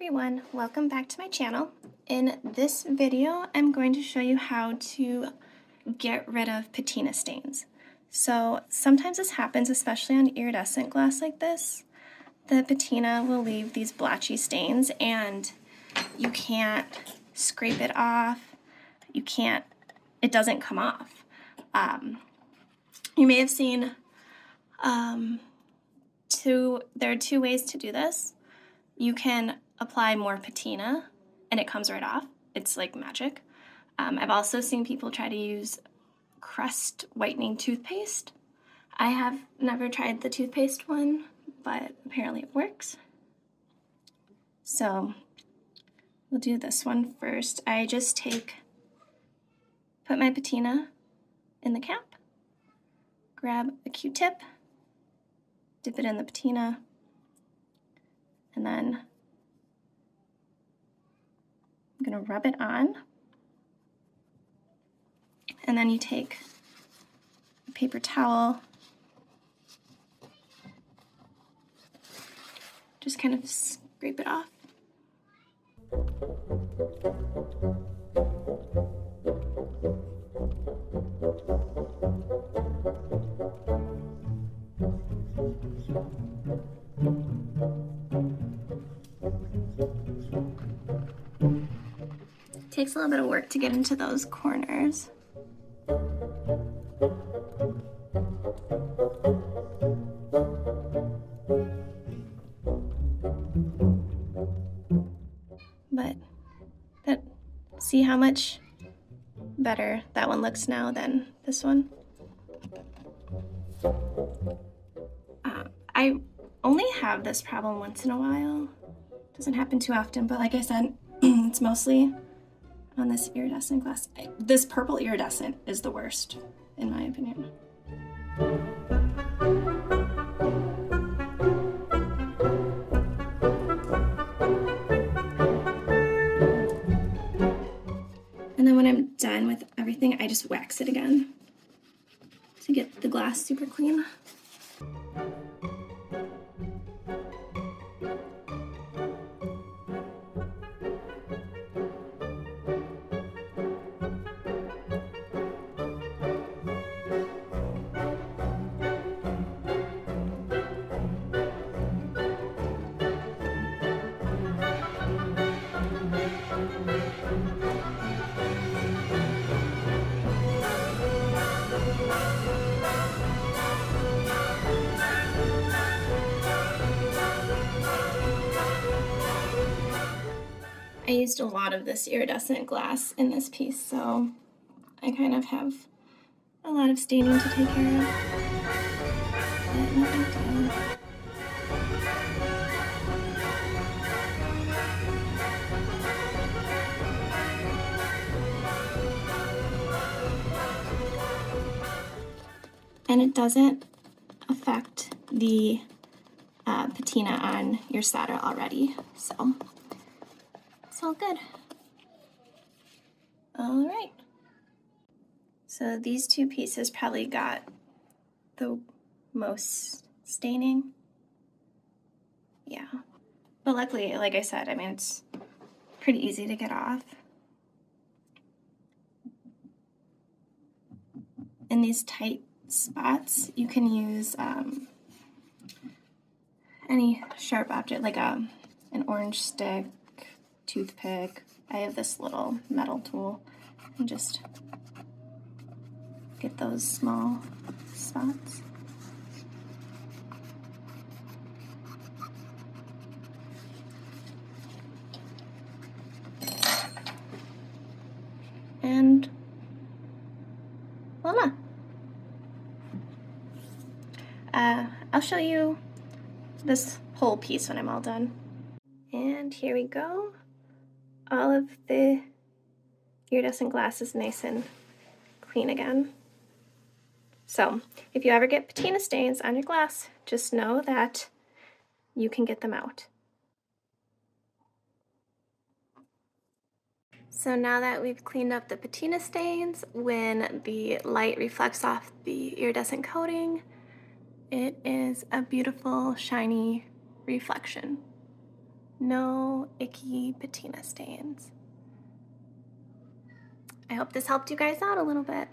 everyone, welcome back to my channel. In this video, I'm going to show you how to get rid of patina stains. So sometimes this happens, especially on iridescent glass like this. The patina will leave these blotchy stains and you can't scrape it off. It doesn't come off. You may have seen there are two ways to do this. You can apply more patina and it comes right off. It's like magic. I've also seen people try to use crest whitening toothpaste. I have never tried the toothpaste one, but apparently it works. So we'll do this one first. I just put my patina in the cap, grab a Q-tip, dip it in the patina, and then I'm going to rub it on. And then you take a paper towel, just kind of scrape it off. Takes a little bit of work to get into those corners. But see how much better that one looks now than this one? I only have this problem once in a while. Doesn't happen too often, but like I said, it's mostly on this iridescent glass. This purple iridescent is the worst, in my opinion. And then when I'm done with everything, I just wax it again to get the glass super clean. I used a lot of this iridescent glass in this piece, so I kind of have a lot of staining to take care of. But no big deal. And it doesn't affect the patina on your solder already, so it's all good. All right. So these two pieces probably got the most staining. Yeah. But luckily, like I said, I mean, it's pretty easy to get off. In these tight spots, you can use any sharp object, like an orange stick, toothpick. I have this little metal tool, and just get those small spots. And voila. I'll show you this whole piece when I'm all done. And here we go. All of the iridescent glass is nice and clean again. So if you ever get patina stains on your glass, just know that you can get them out. So now that we've cleaned up the patina stains, when the light reflects off the iridescent coating, it is a beautiful, shiny reflection. no icky patina stains. I hope this helped you guys out a little bit.